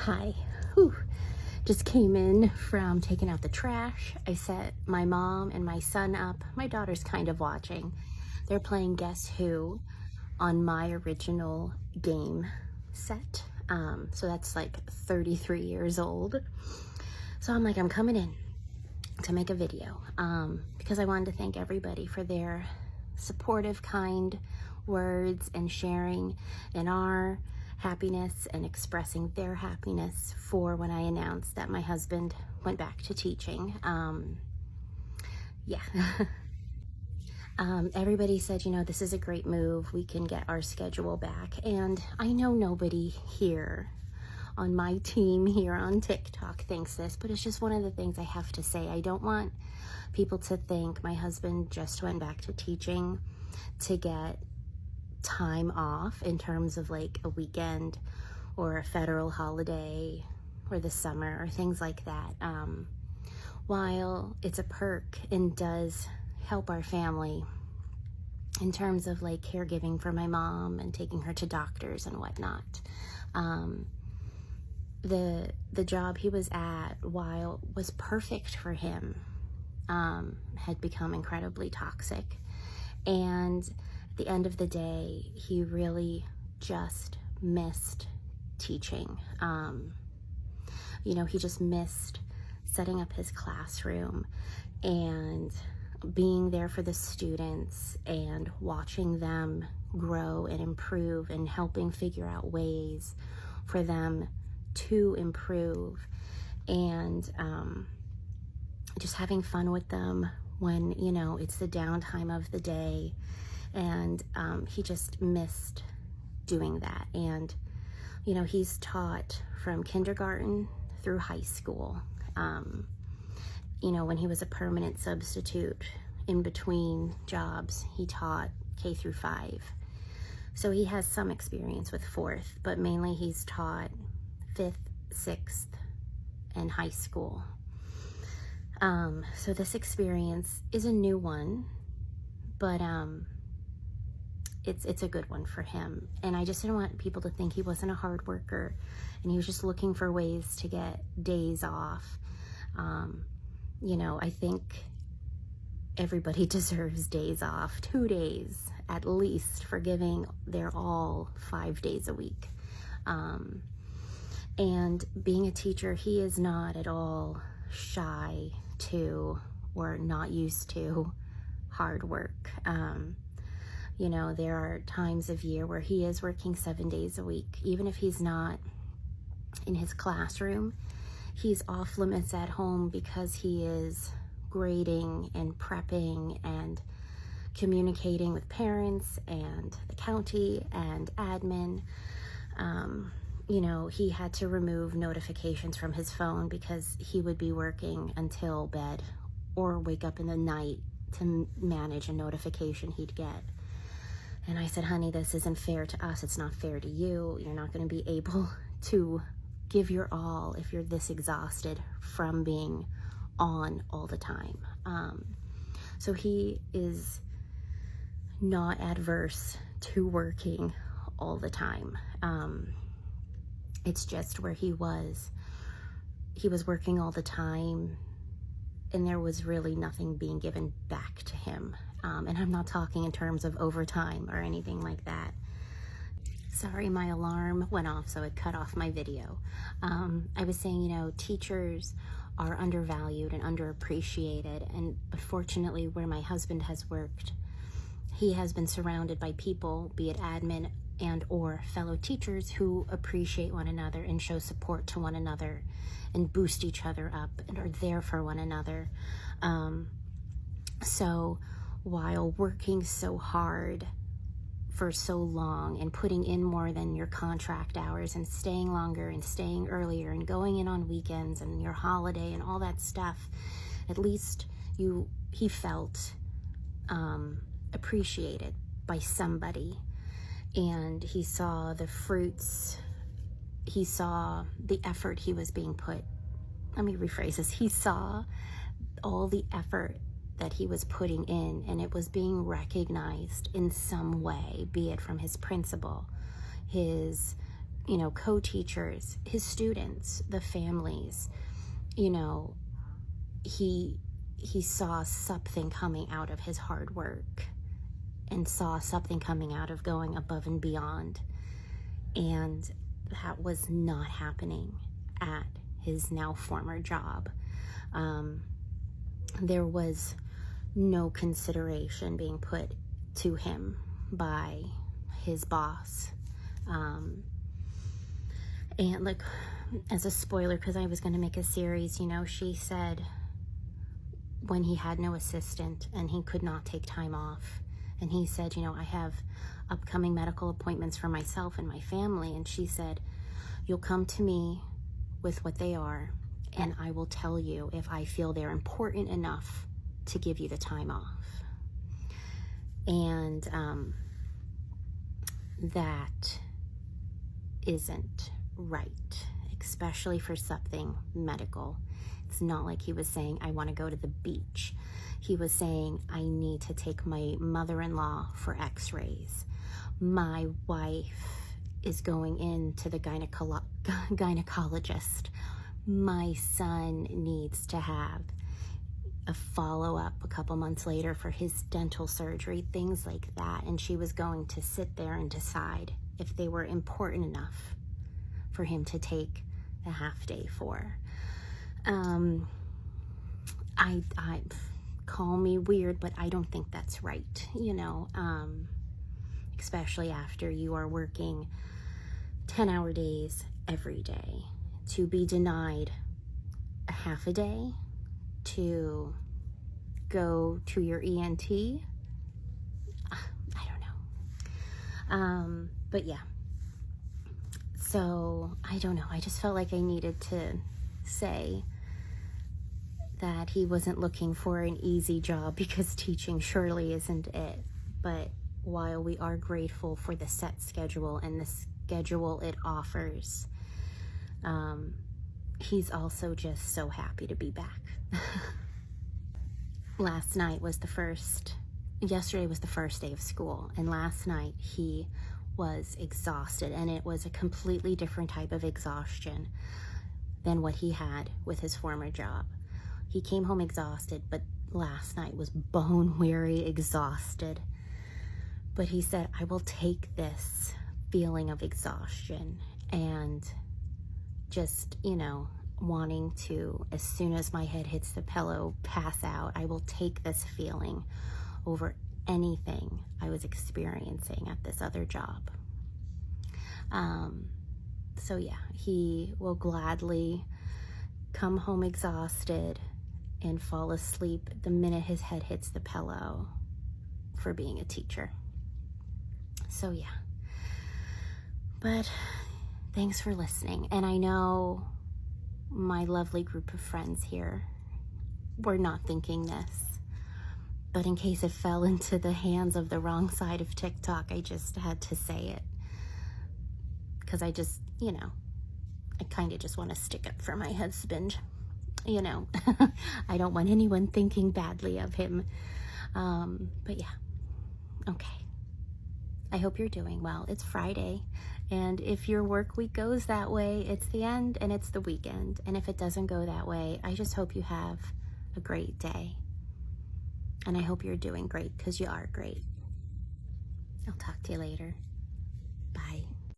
Hi. Whew. Just came in from taking out the trash. I set my mom and my son up. My daughter's kind of watching. They're playing Guess Who on my original game set. So that's like 33 years old. So I'm like, I'm coming in to make a video because I wanted to thank everybody for their supportive, kind words and sharing in our happiness and expressing their happiness for when I announced that my husband went back to teaching. Yeah. Everybody said, this is a great move. We can get our schedule back. And I know nobody here on my team here on TikTok thinks this, but it's just one of the things I have to say. I don't want people to think my husband just went back to teaching to get time off in terms of like a weekend or a federal holiday or the summer or things like that. While it's a perk and does help our family in terms of like caregiving for my mom and taking her to doctors and whatnot, the job he was at, while was perfect for him, had become incredibly toxic. And at the end of the day, he really just missed teaching. He just missed setting up his classroom and being there for the students and watching them grow and improve and helping figure out ways for them to improve, and just having fun with them when it's the downtime of the day. And he just missed doing that. And he's taught from kindergarten through high school. When he was a permanent substitute in between jobs, he taught K through 5. So he has some experience with 4th, but mainly he's taught 5th, 6th, and high school. So this experience is a new one, but it's a good one for him. And I just didn't want people to think he wasn't a hard worker and he was just looking for ways to get days off. I think everybody deserves days off, 2 days at least, for giving their all 5 days a week. And being a teacher, he is not at all shy to or not used to hard work. There are times of year where he is working 7 days a week. Even if he's not in his classroom, he's off limits at home because he is grading and prepping and communicating with parents and the county and admin. He had to remove notifications from his phone because he would be working until bed or wake up in the night to manage a notification he'd get. And I said, honey, this isn't fair to us. It's not fair to you. You're not going to be able to give your all if you're this exhausted from being on all the time. So he is not adverse to working all the time. It's just where he was working all the time and there was really nothing being given back to him. And I'm not talking in terms of overtime or anything like that. Sorry, my alarm went off, so it cut off my video. I was saying, teachers are undervalued and underappreciated. And unfortunately, where my husband has worked, he has been surrounded by people, be it admin and or fellow teachers, who appreciate one another and show support to one another and boost each other up and are there for one another. So while working so hard for so long and putting in more than your contract hours and staying longer and staying earlier and going in on weekends and your holiday and all that stuff, at least he felt appreciated by somebody. And he saw the fruits, he saw the effort he was being put. Let me rephrase this. He saw all the effort that he was putting in, and it was being recognized in some way, be it from his principal, his co-teachers, his students, the families, you know, he saw something coming out of his hard work and saw something coming out of going above and beyond. And that was not happening at his now former job. There was no consideration being put to him by his boss. And like, as a spoiler, because I was going to make a series, she said when he had no assistant and he could not take time off, and he said, I have upcoming medical appointments for myself and my family, and she said, you'll come to me with what they are, and I will tell you if I feel they're important enough to give you the time off. And that isn't right, especially for something medical. It's not like he was saying, I want to go to the beach. He was saying, I need to take my mother-in-law for x-rays. My wife is going in to the gynecologist. My son needs to have a follow-up a couple months later for his dental surgery, things like that. And she was going to sit there and decide if they were important enough for him to take a half day for. I call me weird, but I don't think that's right, especially after you are working 10-hour days every day. To be denied a half a day to go to your ENT, I don't know. But yeah, so I don't know. I just felt like I needed to say that he wasn't looking for an easy job, because teaching surely isn't it. But while we are grateful for the set schedule and the schedule it offers, he's also just so happy to be back. Yesterday was the first day of school, and last night he was exhausted, and it was a completely different type of exhaustion than what he had with his former job. He came home exhausted, but last night was bone weary, exhausted. But he said, I will take this feeling of exhaustion and just, wanting to, as soon as my head hits the pillow, pass out. I will take this feeling over anything I was experiencing at this other job. So yeah, he will gladly come home exhausted and fall asleep the minute his head hits the pillow for being a teacher. So yeah, but thanks for listening. And I know my lovely group of friends here were not thinking this, but in case it fell into the hands of the wrong side of TikTok, I just had to say it, because I just, I kind of just want to stick up for my husband. I don't want anyone thinking badly of him. But yeah, okay. I hope you're doing well. It's Friday, and if your work week goes that way, it's the end and it's the weekend. And if it doesn't go that way, I just hope you have a great day. And I hope you're doing great, because you are great. I'll talk to you later. Bye.